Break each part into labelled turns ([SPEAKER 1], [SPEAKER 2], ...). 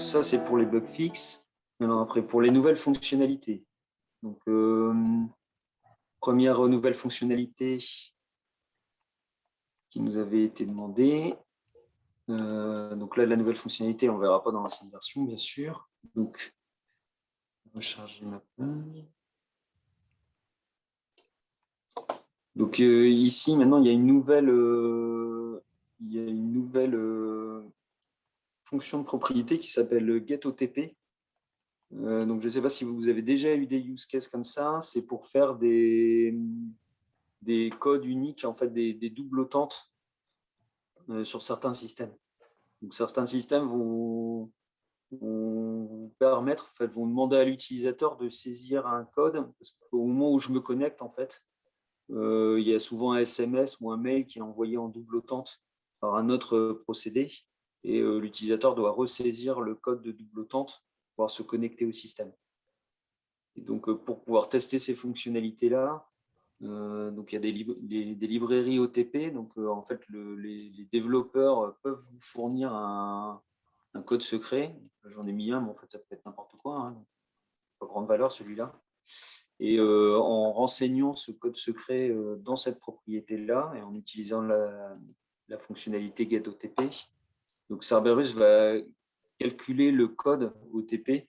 [SPEAKER 1] ça, c'est pour les bugs fixes. Alors, après, pour les nouvelles fonctionnalités. Donc, première nouvelle fonctionnalité qui nous avait été demandée. Donc là, la nouvelle fonctionnalité, on ne verra pas dans l'ancienne version, bien sûr. Donc, recharger ma page. Donc ici, maintenant, il y a une nouvelle fonction de propriété qui s'appelle getOTP. Donc, je ne sais pas si vous avez déjà eu des use cases comme ça. C'est pour faire des codes uniques, en fait, des doubles authentes sur certains systèmes. Donc, certains systèmes vont vous permettre, en fait, vont demander à l'utilisateur de saisir un code. Parce qu'au moment où je me connecte, en fait, il y a souvent un SMS ou un mail qui est envoyé en double autente par un autre procédé. Et l'utilisateur doit ressaisir le code de double autente pour pouvoir se connecter au système. Et donc, pour pouvoir tester ces fonctionnalités-là, donc il y a des librairies OTP. Donc, en fait, les développeurs peuvent vous fournir un code secret. J'en ai mis un, mais en fait, ça peut être n'importe quoi. Hein. Pas grande valeur, celui-là. Et en renseignant ce code secret dans cette propriété-là et en utilisant la fonctionnalité getOTP, donc Cerberus va calculer le code OTP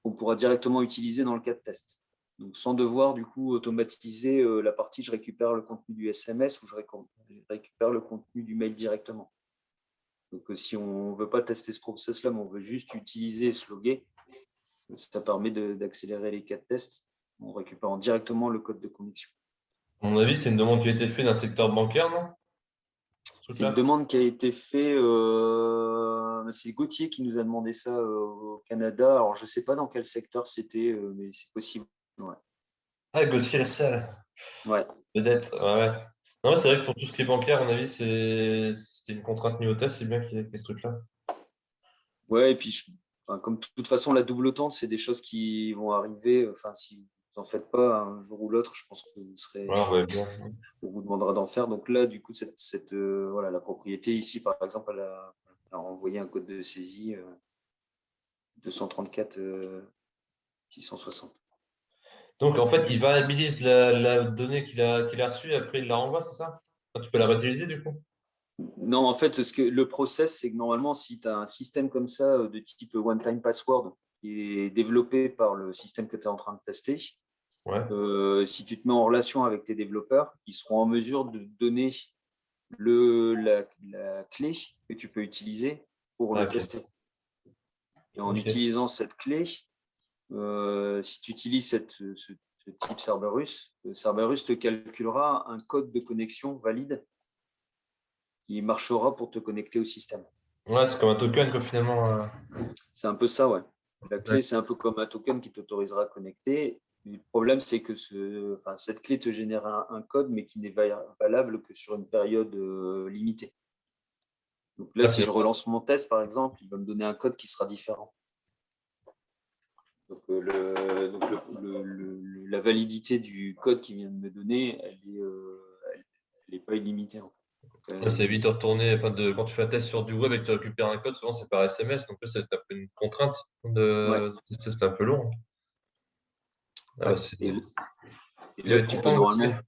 [SPEAKER 1] qu'on pourra directement utiliser dans le cas de test. Donc, sans devoir du coup automatiser la partie je récupère le contenu du SMS ou je récupère le contenu du mail directement. Donc, si on ne veut pas tester ce process-là, mais on veut juste utiliser ce loguer, ça permet d'accélérer les cas de test en récupérant directement le code de connexion.
[SPEAKER 2] À mon avis, c'est une demande qui a été faite d'un secteur bancaire, non?
[SPEAKER 1] C'est une demande qui a été faite, c'est Gauthier qui nous a demandé ça au Canada. Alors, je ne sais pas dans quel secteur c'était, mais c'est possible. Ouais.
[SPEAKER 2] Ah, Gauthier Lassalle.
[SPEAKER 1] Ouais.
[SPEAKER 2] Peut-être, ouais. Non, c'est vrai que pour tout ce qui est bancaire, à mon avis, c'est une contrainte niveau test, c'est bien qu'il y ait ce truc-là.
[SPEAKER 1] Ouais, et puis, enfin, comme de toute façon, la double tente, c'est des choses qui vont arriver. Enfin, si vous n'en faites pas un jour ou l'autre, je pense que vous serez,
[SPEAKER 2] Ouais, on va bien.
[SPEAKER 1] on vous demandera d'en faire. Donc là, du coup, voilà, la propriété ici, par exemple, elle a envoyé un code de saisie 234 660.
[SPEAKER 2] Donc, en fait, il variabilise la donnée qu'il a reçue et après il la renvoie, c'est ça? Ah, tu peux la réutiliser du coup?
[SPEAKER 1] Non, en fait, le process, c'est que normalement, si tu as un système comme ça de type one-time password qui est développé par le système que tu es en train de tester,
[SPEAKER 2] Ouais.
[SPEAKER 1] si tu te mets en relation avec tes développeurs, ils seront en mesure de donner la clé que tu peux utiliser pour
[SPEAKER 2] Ah,
[SPEAKER 1] le
[SPEAKER 2] ok.
[SPEAKER 1] tester. Et en
[SPEAKER 2] Ok.
[SPEAKER 1] utilisant cette clé, si tu utilises ce type Cerberus, Cerberus te calculera un code de connexion valide qui marchera pour te connecter au système.
[SPEAKER 2] Ouais, c'est comme un token, quoi, finalement.
[SPEAKER 1] C'est un peu ça, ouais. La clé,
[SPEAKER 2] D'accord.
[SPEAKER 1] c'est un peu comme un token qui t'autorisera à connecter. Le problème, c'est que cette clé te génère un code, mais qui n'est valable que sur une période limitée. Donc là,
[SPEAKER 2] Ah,
[SPEAKER 1] si je relance mon test, par exemple, il va me donner un code qui sera différent. Donc, la validité du code qu'il vient de me donner, elle n'est pas illimitée, en fait. Donc,
[SPEAKER 2] ouais, ça évite de retourner, enfin, quand tu fais un test sur du web et que tu récupères un code, souvent c'est par SMS, donc là, c'est un peu une contrainte
[SPEAKER 1] ouais,
[SPEAKER 2] de tester, c'est un peu long. Ah, bah,
[SPEAKER 1] ouais. Et
[SPEAKER 2] il va
[SPEAKER 1] là,
[SPEAKER 2] être
[SPEAKER 1] tu peux
[SPEAKER 2] content, Gauthier.
[SPEAKER 1] normalement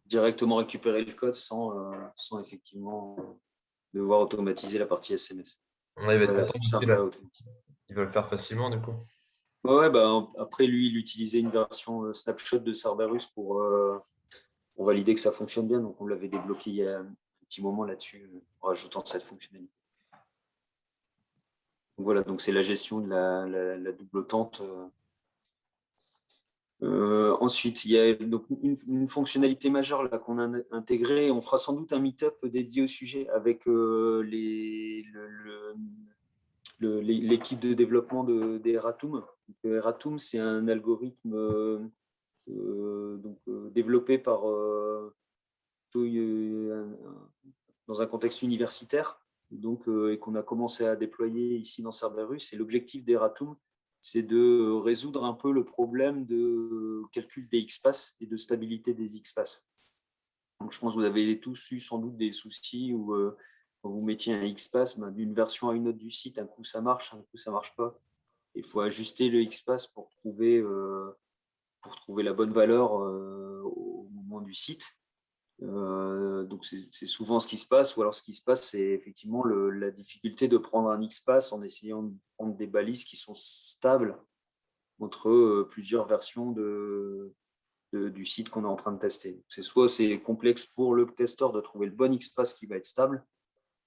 [SPEAKER 1] directement récupérer le code sans effectivement devoir automatiser la partie SMS.
[SPEAKER 2] Ouais, il va être
[SPEAKER 1] Voilà,
[SPEAKER 2] content,
[SPEAKER 1] tout ça
[SPEAKER 2] Gauthier,
[SPEAKER 1] va
[SPEAKER 2] là.
[SPEAKER 1] automatiser.
[SPEAKER 2] Il va le faire facilement, du coup.
[SPEAKER 1] Ouais, bah, après, lui, il utilisait une version snapshot de Cerberus pour valider que ça fonctionne bien. Donc, on l'avait débloqué il y a un petit moment là-dessus en rajoutant cette fonctionnalité. Donc, voilà, donc c'est la gestion de la double tente. Ensuite, il y a donc une fonctionnalité majeure là qu'on a intégrée. On fera sans doute un meet-up dédié au sujet avec l'équipe de développement des Eratum. Eratum, c'est un algorithme développé par dans un contexte universitaire et qu'on a commencé à déployer ici dans Cerberus. Et l'objectif d'Eratum, c'est de résoudre un peu le problème de calcul des X-passes et de stabilité des X-passes. Donc, je pense que vous avez tous eu sans doute des soucis où quand vous mettiez un XPath, d'une version à une autre du site, un coup ça marche, un coup ça marche pas. Il faut ajuster le XPath pour trouver la bonne valeur au moment du site. Donc c'est souvent ce qui se passe, ou alors ce qui se passe, c'est effectivement la difficulté de prendre un XPath en essayant de prendre des balises qui sont stables entre plusieurs versions du site qu'on est en train de tester. Soit c'est complexe pour le testeur de trouver le bon XPath qui va être stable,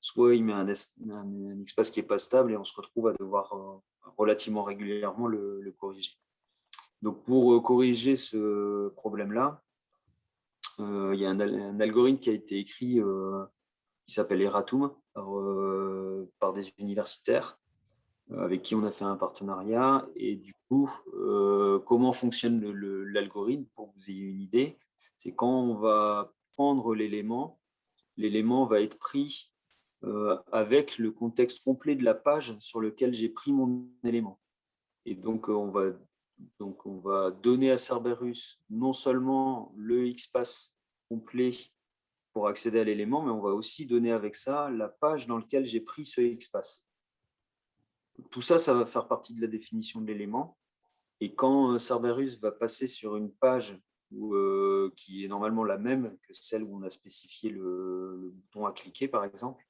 [SPEAKER 1] soit il met un XPath qui n'est pas stable et on se retrouve à devoir relativement régulièrement le corriger. Donc pour corriger ce problème-là, il y a un algorithme qui a été écrit qui s'appelle Eratum par des universitaires avec qui on a fait un partenariat. Et du coup, comment fonctionne l'algorithme, pour que vous ayez une idée, c'est quand on va prendre l'élément va être pris avec le contexte complet de la page sur lequel j'ai pris mon élément. Et donc, on va donner à Cerberus non seulement le XPath complet pour accéder à l'élément, mais on va aussi donner avec ça la page dans laquelle j'ai pris ce XPath. Tout ça, ça va faire partie de la définition de l'élément. Et quand Cerberus va passer sur une page qui est normalement la même que celle où on a spécifié le bouton à cliquer, par exemple,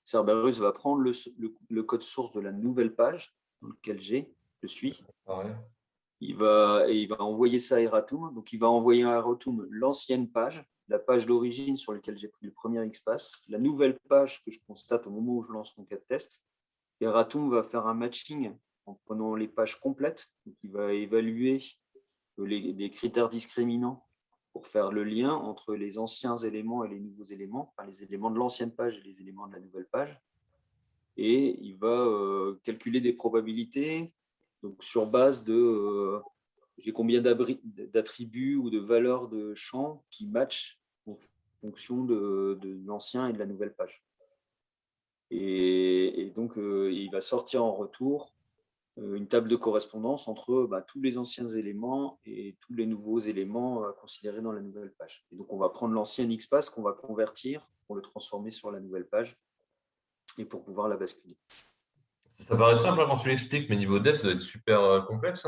[SPEAKER 1] Cerberus va prendre le code source de la nouvelle page dans laquelle je suis. Il va envoyer ça à Eratum. Donc, il va envoyer à Eratum l'ancienne page, la page d'origine sur laquelle j'ai pris le premier XPath, la nouvelle page que je constate au moment où je lance mon cas de test. Eratum va faire un matching en prenant les pages complètes. Donc, il va évaluer des critères discriminants pour faire le lien entre les anciens éléments et les nouveaux éléments, enfin les éléments de l'ancienne page et les éléments de la nouvelle page. Et il va calculer des probabilités donc sur base de j'ai combien d'attributs ou de valeurs de champs qui matchent en fonction de l'ancien et de la nouvelle page. Et donc, il va sortir en retour une table de correspondance entre tous les anciens éléments et tous les nouveaux éléments considérés dans la nouvelle page. Et donc, on va prendre l'ancien XPath qu'on va convertir pour le transformer sur la nouvelle page et pour pouvoir la basculer.
[SPEAKER 2] Ça paraît simple quand tu l'expliques, mais niveau dev, ça doit être super complexe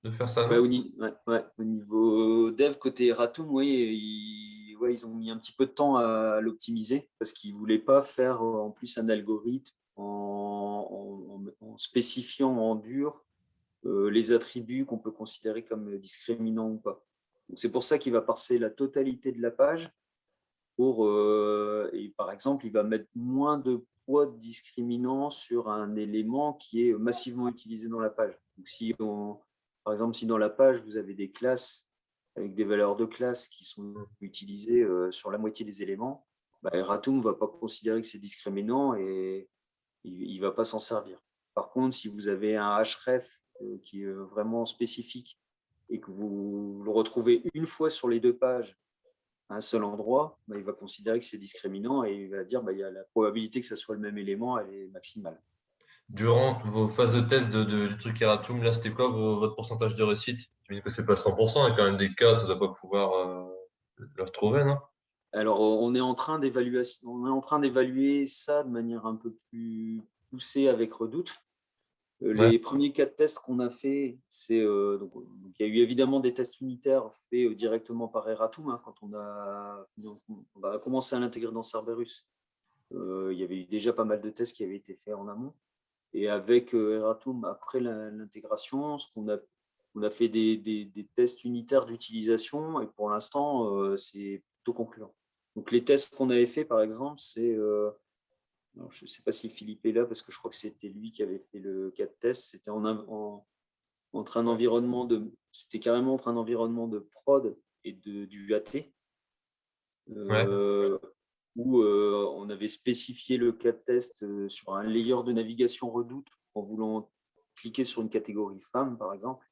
[SPEAKER 2] de faire ça, non?
[SPEAKER 1] Au niveau dev, côté Eratum, ils ont mis un petit peu de temps à l'optimiser parce qu'ils ne voulaient pas faire en plus un algorithme en spécifiant en dur les attributs qu'on peut considérer comme discriminants ou pas. C'est pour ça qu'il va parser la totalité de la page et par exemple, il va mettre moins de poids de discriminant sur un élément qui est massivement utilisé dans la page. Donc, par exemple, si dans la page, vous avez des classes avec des valeurs de classe qui sont utilisées sur la moitié des éléments, Eratum ne va pas considérer que c'est discriminant et il ne va pas s'en servir. Par contre, si vous avez un href qui est vraiment spécifique et que vous le retrouvez une fois sur les deux pages à un seul endroit, il va considérer que c'est discriminant et il va dire il y a la probabilité que ce soit le même élément, elle est maximale.
[SPEAKER 2] Durant vos phases de test du truc Eratum, là, c'était quoi votre pourcentage de réussite? Je me dis que c'est pas 100%, il y a quand même des cas, ça ne doit pas pouvoir le retrouver, non?
[SPEAKER 1] Alors, on est en train d'évaluer ça de manière un peu plus poussée avec Redoute. Les premiers cas de tests qu'on a fait, donc, il y a eu évidemment des tests unitaires faits directement par Eratum quand on a commencé à l'intégrer dans Cerberus. Il y avait eu déjà pas mal de tests qui avaient été faits en amont. Et avec Eratum, après l'intégration, on a fait des tests unitaires d'utilisation et pour l'instant, c'est plutôt concluant. Donc, les tests qu'on avait fait, par exemple, c'est je ne sais pas si Philippe est là parce que je crois que c'était lui qui avait fait le cas de test. C'était entre un environnement c'était carrément entre un environnement de prod et du AT, où on avait spécifié le cas de test sur un layer de navigation Redoute en voulant cliquer sur une catégorie femme, par exemple.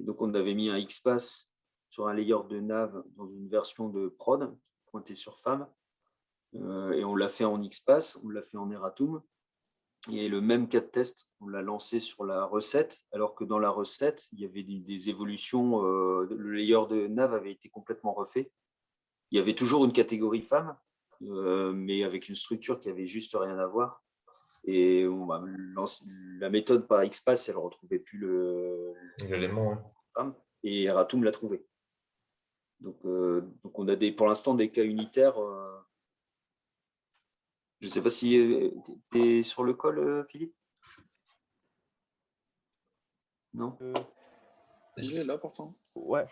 [SPEAKER 1] Et donc, on avait mis un XPath sur un layer de nav dans une version de prod qui pointait sur femme. Et on l'a fait en XPath, on l'a fait en Eratum. Et le même cas de test, on l'a lancé sur la recette, alors que dans la recette, il y avait des évolutions. Le layer de nav avait été complètement refait. Il y avait toujours une catégorie femme, mais avec une structure qui avait juste rien à voir. Et la méthode par XPath, elle ne retrouvait plus
[SPEAKER 2] l'élément.
[SPEAKER 1] Ouais. Et Eratum l'a trouvé. Donc on a pour l'instant des cas unitaires. Je ne sais pas si tu es sur le call, Philippe. Non.
[SPEAKER 3] Il est là pourtant.
[SPEAKER 4] Ouais.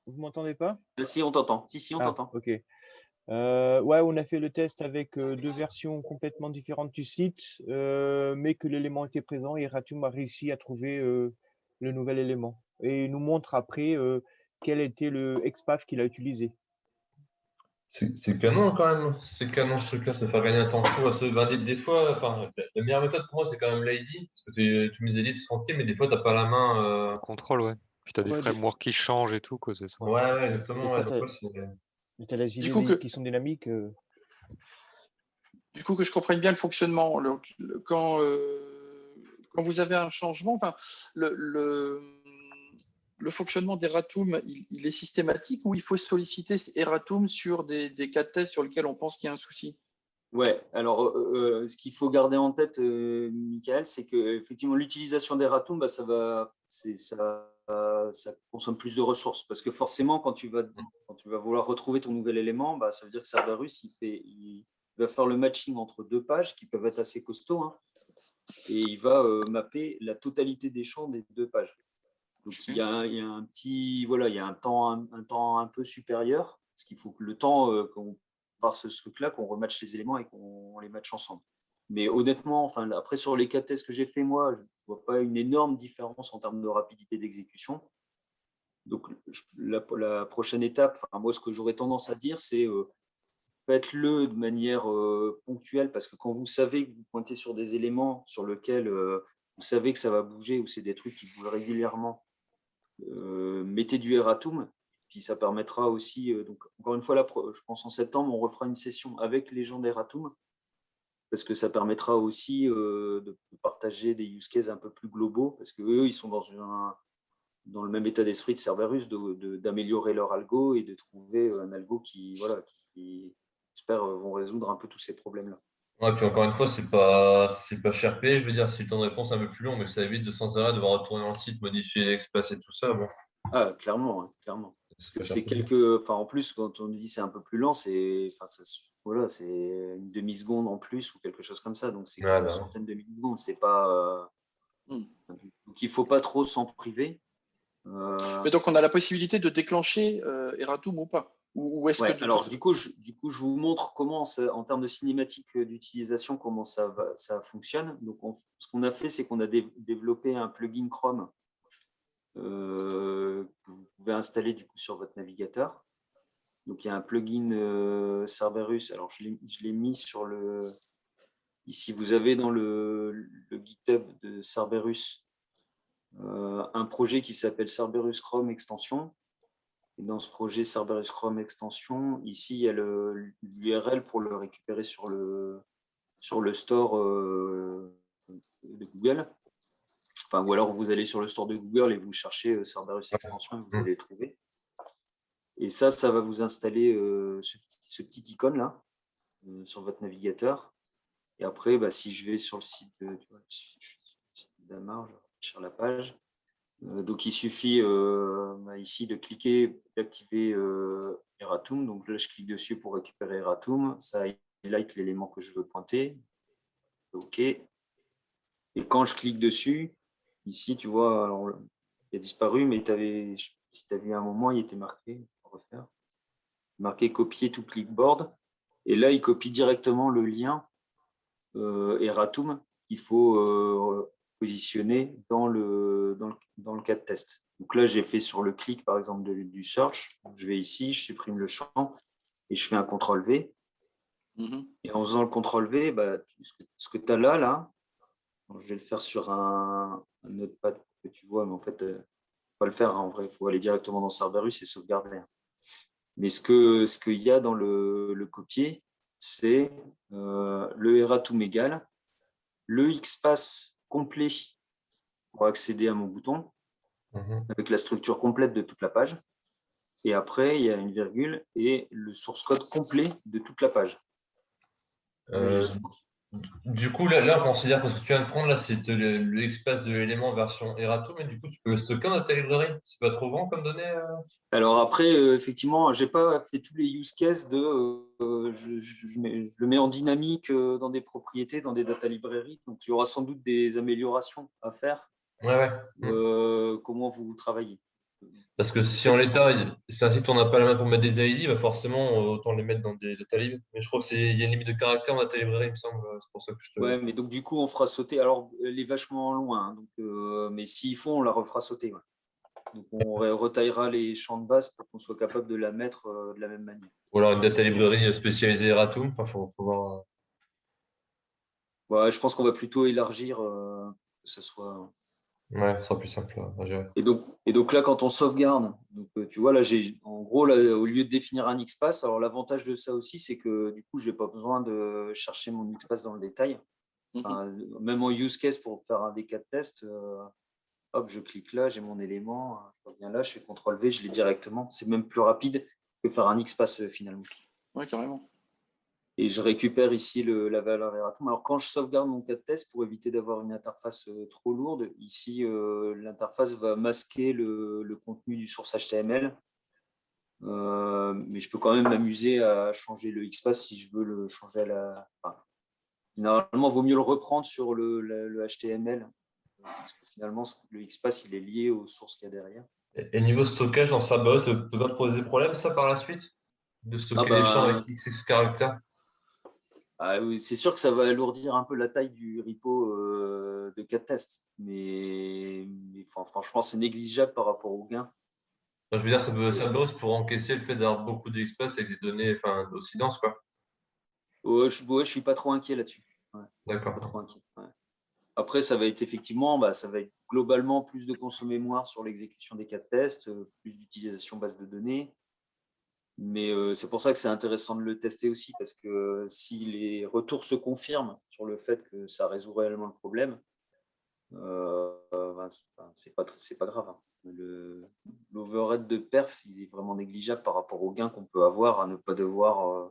[SPEAKER 4] Vous m'entendez pas?
[SPEAKER 1] Si, on t'entend. Si, on t'entend.
[SPEAKER 4] Ok. Ouais, on a fait le test avec 2 versions complètement différentes du site, mais que l'élément était présent et Eratum a réussi à trouver le nouvel élément. Et il nous montre après quel était le XPath qu'il a utilisé.
[SPEAKER 2] C'est canon quand même, c'est canon ce truc-là, ça fait gagner un temps fou. Des fois, enfin, la meilleure méthode pour moi c'est quand même l'ID, parce que tu mets les ID tranquille, mais des fois t'as pas la main.
[SPEAKER 5] Contrôle, ouais. Puis tu as des
[SPEAKER 4] Ouais,
[SPEAKER 5] frameworks qui changent et tout, quoi, c'est ça.
[SPEAKER 2] Ouais, exactement.
[SPEAKER 4] Des
[SPEAKER 2] Ouais,
[SPEAKER 4] fois,
[SPEAKER 2] donc,
[SPEAKER 4] tu as les
[SPEAKER 3] Du coup,
[SPEAKER 4] idées qui sont dynamiques.
[SPEAKER 3] Du coup, que je comprenne bien le fonctionnement, quand vous avez un changement, enfin, le fonctionnement d'Eratum, il est systématique ou il faut solliciter Eratum sur des cas de test sur lesquels on pense qu'il y a un souci?
[SPEAKER 1] Ouais, alors ce qu'il faut garder en tête, Michael, c'est que effectivement l'utilisation d'Eratum, ça consomme plus de ressources parce que forcément quand tu vas vouloir retrouver ton nouvel élément, ça veut dire que Cerberus il va faire le matching entre 2 pages qui peuvent être assez costauds, hein, et il va mapper la totalité des champs des 2 pages. Donc il y a un petit, voilà, il y a un temps un peu supérieur, parce qu'il faut que le temps qu'on part ce truc-là, qu'on rematche les éléments et qu'on les matche ensemble. Mais honnêtement, enfin, après sur les 4 tests que j'ai fait moi, je ne vois pas une énorme différence en termes de rapidité d'exécution. Donc la prochaine étape, enfin, moi ce que j'aurais tendance à dire, c'est faites-le de manière ponctuelle, parce que quand vous savez que vous pointez sur des éléments sur lesquels vous savez que ça va bouger ou c'est des trucs qui bougent régulièrement, mettez du Eratum, puis ça permettra aussi, donc encore une fois, là, je pense en septembre, on refera une session avec les gens d'Eratum, parce que ça permettra aussi de partager des use cases un peu plus globaux, parce qu'eux, ils sont dans le même état d'esprit de Cerberus, d'améliorer leur algo et de trouver un algo qui j'espère, vont résoudre un peu tous ces problèmes-là.
[SPEAKER 2] Ouais, puis encore une fois, c'est pas cher payé. Je veux dire, si le temps de réponse est un peu plus long, mais que ça évite de sans arrêt devoir retourner dans le site, modifier l'espace et tout ça, bon.
[SPEAKER 1] Ah, clairement, hein, clairement. Parce que c'est enfin, en plus, quand on dit c'est un peu plus lent, voilà, c'est une demi-seconde en plus ou quelque chose comme ça. Donc, c'est quelques centaines de millisecondes. C'est pas. Donc, il ne faut pas trop s'en priver.
[SPEAKER 3] Mais donc, on a la possibilité de déclencher Eratum ou pas? Ou est-ce que
[SPEAKER 1] alors, du coup, je vous montre comment, en termes de cinématique d'utilisation, comment ça fonctionne. Donc, ce qu'on a fait, c'est qu'on a développé un plugin Chrome que vous pouvez installer du coup sur votre navigateur. Donc, il y a un plugin Cerberus. Alors, je l'ai mis sur le. Ici, vous avez dans le GitHub de Cerberus un projet qui s'appelle Cerberus Chrome Extension. Et dans ce projet Cerberus Chrome Extension, ici, il y a l'URL pour le récupérer sur le store de Google. Enfin, ou alors, vous allez sur le store de Google et vous cherchez Cerberus Extension et vous allez le trouver. Et ça va vous installer ce petit icône-là sur votre navigateur. Et après, si je vais sur le site d'Amar, je vais sur la page. Donc, il suffit ici de cliquer, d'activer Eratum. Donc là, je clique dessus pour récupérer Eratum. Ça highlight l'élément que je veux pointer. OK. Et quand je clique dessus, ici, tu vois, alors, il a disparu, mais si tu as vu un moment, il était marqué. On va refaire. Marqué copier to clipboard. Et là, il copie directement le lien Eratum qu'il faut positionner dans le cas de test. Donc là, j'ai fait sur le clic, par exemple, du search. Je vais ici, je supprime le champ et je fais un CTRL-V. Et en faisant le CTRL-V, ce que tu as là, je vais le faire sur un notepad que tu vois, mais en fait, pas le faire. En vrai, il faut aller directement dans Cerberus et sauvegarder. Mais ce qu'il y a dans le copier, c'est le Eratum égal, le XPath complet pour accéder à mon bouton, avec la structure complète de toute la page. Et après, il y a une virgule et le source code complet de toute la page.
[SPEAKER 2] Euh, du coup, là, on considère que ce que tu viens de prendre, là, c'est le XPath de l'élément version Erato, mais du coup, tu peux le stocker dans ta librairie. C'est pas trop grand comme données
[SPEAKER 1] Alors après, effectivement, j'ai pas fait tous les use cases de je le mets en dynamique dans des propriétés, dans des data librairies. Donc il y aura sans doute des améliorations à faire.
[SPEAKER 2] Ouais, ouais.
[SPEAKER 1] Comment vous travaillez.
[SPEAKER 2] Parce que si en l'état, c'est un site où on n'a pas la main pour mettre des ID, bah forcément, autant les mettre dans des data libs. Mais je crois qu'il y a une limite de caractère en data librairie, il me semble. C'est pour ça que je te.
[SPEAKER 1] Ouais, mais donc du coup, on fera sauter. Alors, elle est vachement loin, hein, donc, mais s'il faut, on la refera sauter. Ouais. Donc, on retaillera les champs de base pour qu'on soit capable de la mettre de la même manière.
[SPEAKER 2] Ou alors une data librairie spécialisée Eratum. Enfin, faut voir.
[SPEAKER 1] Ouais, je pense qu'on va plutôt élargir que ça soit.
[SPEAKER 2] Ouais, ce sera plus simple à gérer.
[SPEAKER 1] Et donc là, quand on sauvegarde, donc, tu vois, là, en gros, là, au lieu de définir un XPath, alors l'avantage de ça aussi, c'est que du coup, je n'ai pas besoin de chercher mon XPath dans le détail. Enfin, même en use case pour faire un V4 test, hop, je clique là, j'ai mon élément, je reviens là, je fais CTRL-V, je l'ai directement. C'est même plus rapide que faire un XPath finalement.
[SPEAKER 3] Oui, carrément.
[SPEAKER 1] Et je récupère ici la valeur Eratum. Alors, quand je sauvegarde mon cas de test, pour éviter d'avoir une interface trop lourde, ici, l'interface va masquer le contenu du source HTML. Mais je peux quand même m'amuser à changer le XPath si je veux le changer à la. Enfin, généralement, il vaut mieux le reprendre sur le HTML. Parce que finalement, le XPath, il est lié aux sources qu'il y a derrière.
[SPEAKER 2] Et niveau stockage dans Cerberus, ça peut pas poser problème, ça, par la suite? De stocker les champs avec XX caractères?
[SPEAKER 1] Oui, c'est sûr que ça va alourdir un peu la taille du repo de cas de test, mais franchement, c'est négligeable par rapport au gain.
[SPEAKER 2] Enfin, je veux dire, Cerberus pour encaisser le fait d'avoir beaucoup d'espace avec des données aussi denses, quoi.
[SPEAKER 1] Je suis pas trop inquiet là-dessus. Ouais,
[SPEAKER 2] D'accord.
[SPEAKER 1] pas trop inquiet. Ouais. Après, ça va être effectivement, ça va être globalement plus de consommation mémoire sur l'exécution des cas de test, plus d'utilisation base de données. Mais c'est pour ça que c'est intéressant de le tester aussi, parce que si les retours se confirment sur le fait que ça résout réellement le problème, c'est pas grave. Hein. L'overhead de perf, il est vraiment négligeable par rapport au gain qu'on peut avoir à ne pas devoir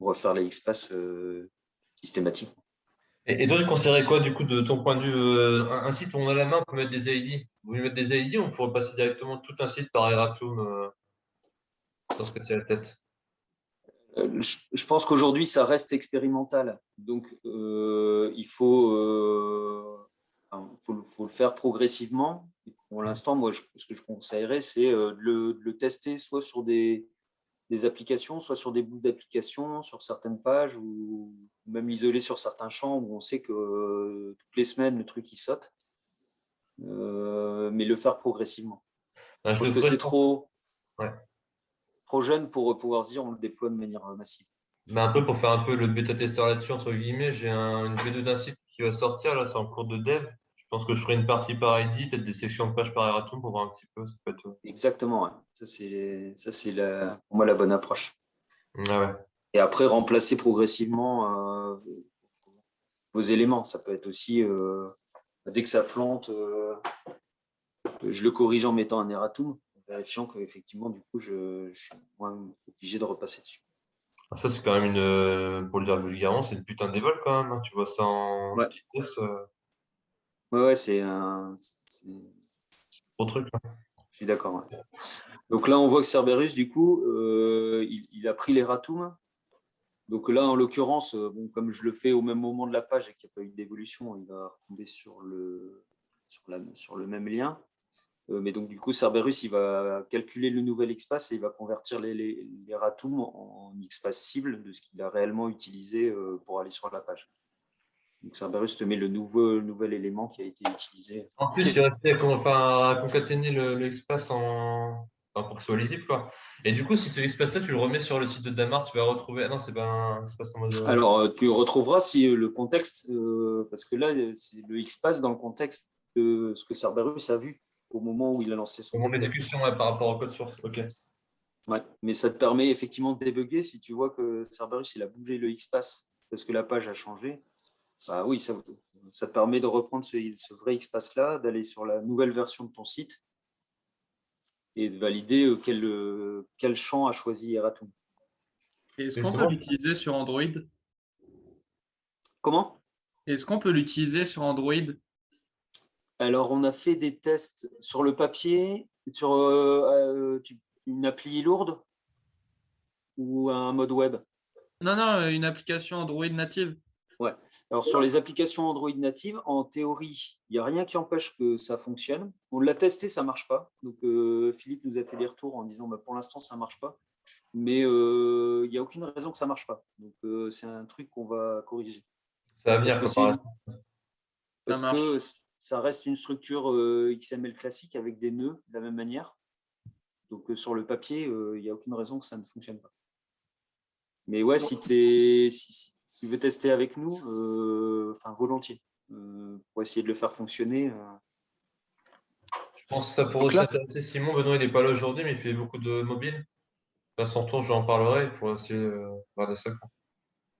[SPEAKER 1] refaire les XPath systématiquement.
[SPEAKER 2] Et toi, tu conseillerais quoi, du coup, de ton point de vue, un site où on a la main, on peut mettre des ID? Vous voulez mettre des ID, on pourrait passer directement tout un site par Eratum sans se casser la tête.
[SPEAKER 1] Je pense qu'aujourd'hui, ça reste expérimental. Donc, il faut le faire progressivement. Pour l'instant, moi, ce que je conseillerais, c'est de le tester soit sur des applications, soit sur des bouts d'applications, sur certaines pages, ou même isolé sur certains champs où on sait que toutes les semaines, le truc, il saute. Mais le faire progressivement.
[SPEAKER 2] Je
[SPEAKER 1] pense que c'est trop jeune pour pouvoir se dire on le déploie de manière massive.
[SPEAKER 2] Un peu pour faire un peu le bêta-testeur là-dessus, entre guillemets, j'ai une V2 d'un site qui va sortir, là, c'est en cours de dev. Je pense que je ferai une partie par ID, peut-être des sections de pages par Eratum pour voir un petit peu. Ça peut être.
[SPEAKER 1] Exactement, ouais. Ça c'est pour moi la bonne approche.
[SPEAKER 2] Ah ouais.
[SPEAKER 1] Et après, remplacer progressivement vos éléments. Ça peut être aussi, dès que ça plante, je le corrige en mettant un Eratum, en vérifiant qu'effectivement, du coup, je suis moins obligé de repasser dessus.
[SPEAKER 2] Ça, c'est quand même pour le dire vulgairement, c'est une putain d'évol quand même. Hein. Tu vois ça en petit test.
[SPEAKER 1] Ouais, c'est
[SPEAKER 2] Trop truc. Là.
[SPEAKER 1] Je suis d'accord. Ouais. Donc là, on voit que Cerberus, du coup, il a pris l'Eratum. Donc là, en l'occurrence, comme je le fais au même moment de la page et qu'il n'y a pas eu d'évolution, il va retomber sur le même lien. Mais donc, du coup, Cerberus, il va calculer le nouvel XPath et il va convertir les Eratum en XPath cible de ce qu'il a réellement utilisé pour aller sur la page. Donc, Cerberus te met le nouvel élément qui a été utilisé.
[SPEAKER 2] En plus, il reste à concaténer le XPath pour que ce soit lisible. Quoi. Et du coup, si ce XPath-là, tu le remets sur le site de Damar, tu vas retrouver. Ah non, c'est pas en mode.
[SPEAKER 1] Alors, tu retrouveras si le contexte, parce que là, c'est le XPath dans le contexte de ce que Cerberus a vu au moment où il a lancé son
[SPEAKER 2] Mon exécution par rapport au code source. Ok.
[SPEAKER 1] Ouais, mais ça te permet effectivement de débugger si tu vois que Cerberus il a bougé le XPath parce que la page a changé. Bah oui, ça te permet de reprendre ce vrai XPath là, d'aller sur la nouvelle version de ton site et de valider quel champ a choisi Eratum.
[SPEAKER 6] Est-ce qu'on peut
[SPEAKER 2] Justement,
[SPEAKER 6] l'utiliser sur Android?
[SPEAKER 1] Comment?
[SPEAKER 6] Est-ce qu'on peut l'utiliser sur Android?
[SPEAKER 1] Alors, on a fait des tests sur le papier, sur une appli lourde ou un mode web.
[SPEAKER 6] Non, non, une application Android native.
[SPEAKER 1] Ouais. Alors, sur les applications Android natives, en théorie, il n'y a rien qui empêche que ça fonctionne. On l'a testé, ça ne marche pas. Donc, Philippe nous a fait des retours en disant pour l'instant, ça ne marche pas. Mais il n'y a aucune raison que ça ne marche pas. Donc, c'est un truc qu'on va corriger.
[SPEAKER 2] ça va venir
[SPEAKER 1] Parce
[SPEAKER 2] quoi,
[SPEAKER 1] que,
[SPEAKER 2] par la suite.
[SPEAKER 1] parce
[SPEAKER 6] marche.
[SPEAKER 1] que ça reste une structure XML classique avec des nœuds de la même manière. Donc, sur le papier, il n'y a aucune raison que ça ne fonctionne pas. Mais ouais, si tu veux tester avec nous, volontiers, pour essayer de le faire fonctionner.
[SPEAKER 2] Je pense que ça pourrait aussi intéresser Simon. Benoît, il n'est pas là aujourd'hui, mais il fait beaucoup de mobile. À son tour, j'en parlerai pour essayer de regarder ça.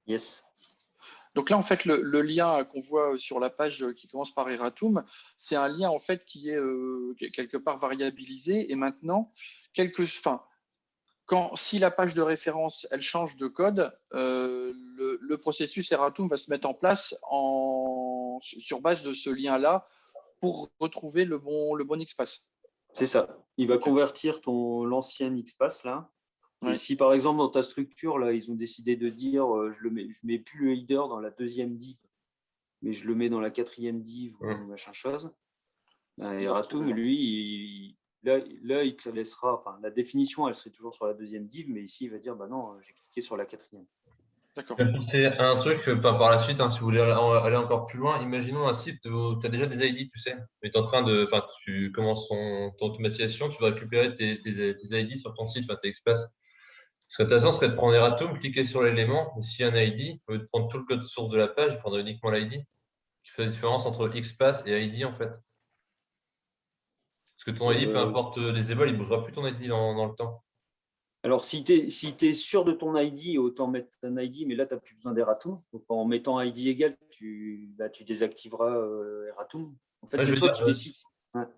[SPEAKER 1] Yes.
[SPEAKER 3] Donc là, en fait, le lien qu'on voit sur la page qui commence par Eratum, c'est un lien en fait qui est quelque part variabilisé. Et maintenant, si la page de référence elle change de code, le processus Eratum va se mettre en place sur base de ce lien-là pour retrouver le bon XPath.
[SPEAKER 1] C'est ça. Il va convertir l'ancien XPath là.
[SPEAKER 3] Ouais.
[SPEAKER 1] Et si par exemple dans ta structure là, ils ont décidé de dire je mets plus le header dans la 2e div, mais je le mets dans la 4e div ou machin chose. Eratum, lui, là, il te laissera. Enfin, la définition, elle serait toujours sur la 2e div, mais ici, il va dire non, j'ai cliqué sur la 4e.
[SPEAKER 3] D'accord.
[SPEAKER 2] C'est un truc par la suite, si vous voulez aller encore plus loin, imaginons un site où tu as déjà des ID, tu sais. Mais tu commences ton automatisation, tu vas récupérer tes ID sur ton site, tes XPath. Ce serait intéressant serait de prendre Eratum, cliquer sur l'élément, et s'il y a un ID, au lieu de prendre tout le code source de la page, je prendrais uniquement l'ID, qui fait la différence entre XPath et ID en fait. Parce que ton ID, peu importe les évols, il ne bougera plus ton ID dans le temps.
[SPEAKER 1] Alors, si tu es sûr de ton ID, autant mettre un ID, mais là, tu n'as plus besoin d'Eratum. Donc, en mettant ID égal, tu désactiveras Eratum. En fait, c'est toi qui décides.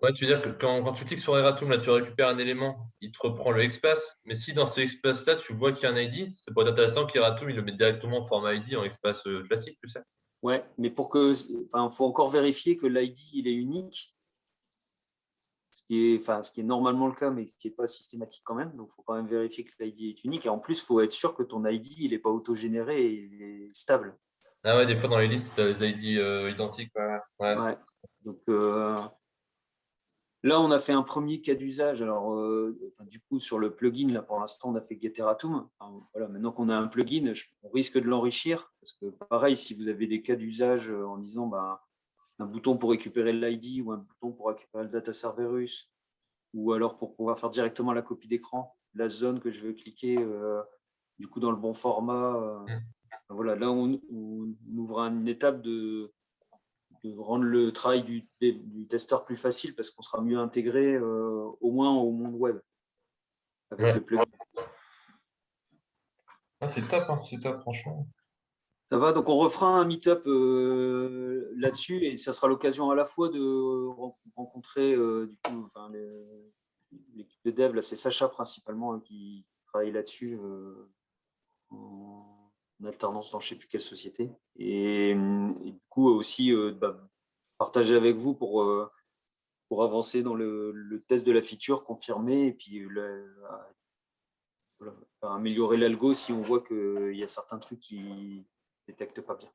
[SPEAKER 2] Ouais, tu veux dire que quand tu cliques sur Eratum, là, tu récupères un élément, il te reprend le XPath. Mais si dans ce XPath-là, tu vois qu'il y a un ID, ça peut être intéressant qu'Eratum, il le mette directement en format ID en XPath classique, tu sais.
[SPEAKER 1] Ouais, mais faut encore vérifier que l'ID, il est unique. Ce qui est normalement le cas, mais ce qui n'est pas systématique quand même. Donc, il faut quand même vérifier que l'ID est unique. Et en plus, il faut être sûr que ton ID, il n'est pas autogénéré et il est stable.
[SPEAKER 2] Ah ouais, des fois, dans les listes, tu as les ID identiques. Ouais.
[SPEAKER 1] Donc, là, on a fait un premier cas d'usage. Alors, du coup, sur le plugin, là, pour l'instant, on a fait Geteratum. Voilà, maintenant qu'on a un plugin, on risque de l'enrichir. Parce que, pareil, si vous avez des cas d'usage en disant un bouton pour récupérer l'ID ou un bouton pour récupérer le data Cerberus, ou alors pour pouvoir faire directement la copie d'écran, la zone que je veux cliquer du coup dans le bon format. Voilà, là on ouvre une étape de rendre le travail du testeur plus facile parce qu'on sera mieux intégré au moins au monde web avec le plugin.
[SPEAKER 2] C'est top, c'est top, franchement.
[SPEAKER 1] Ça va, donc on refera un meet-up là-dessus et ça sera l'occasion à la fois de rencontrer l'équipe de dev. Là, c'est Sacha principalement qui travaille là-dessus en alternance dans je ne sais plus quelle société. Et du coup aussi partager avec vous pour avancer dans le test de la feature, confirmer et puis améliorer l'algo si on voit qu'il y a certains trucs qui détecte pas bien.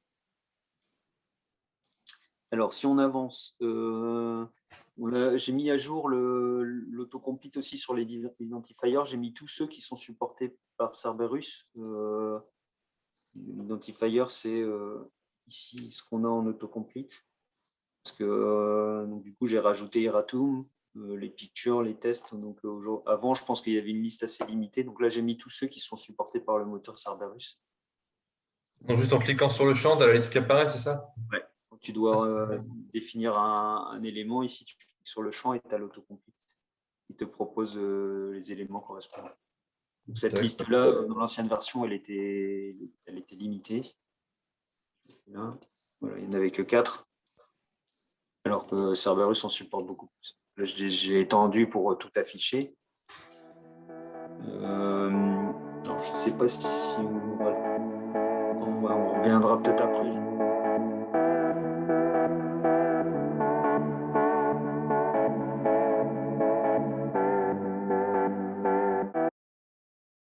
[SPEAKER 1] Alors, si on avance, j'ai mis à jour l'autocomplete aussi sur les identifiers. J'ai mis tous ceux qui sont supportés par Cerberus. L'identifier, c'est ici ce qu'on a en autocomplete. Parce que du coup, j'ai rajouté Eratum, les pictures, les tests. Donc, avant, je pense qu'il y avait une liste assez limitée. Donc là, j'ai mis tous ceux qui sont supportés par le moteur Cerberus.
[SPEAKER 2] Donc, juste en cliquant sur le champ, tu as la liste qui apparaît, c'est ça?
[SPEAKER 1] Ouais. Donc, tu dois définir un élément. Ici, tu cliques sur le champ et tu as l'autocomplete qui te propose les éléments correspondants. Donc, cette liste-là, dans l'ancienne version, elle était limitée. Là, voilà, il n'y en avait que 4. Alors que Cerberus en supporte beaucoup plus. Là, j'ai étendu pour tout afficher. Alors, je ne sais pas si on reviendra peut-être après.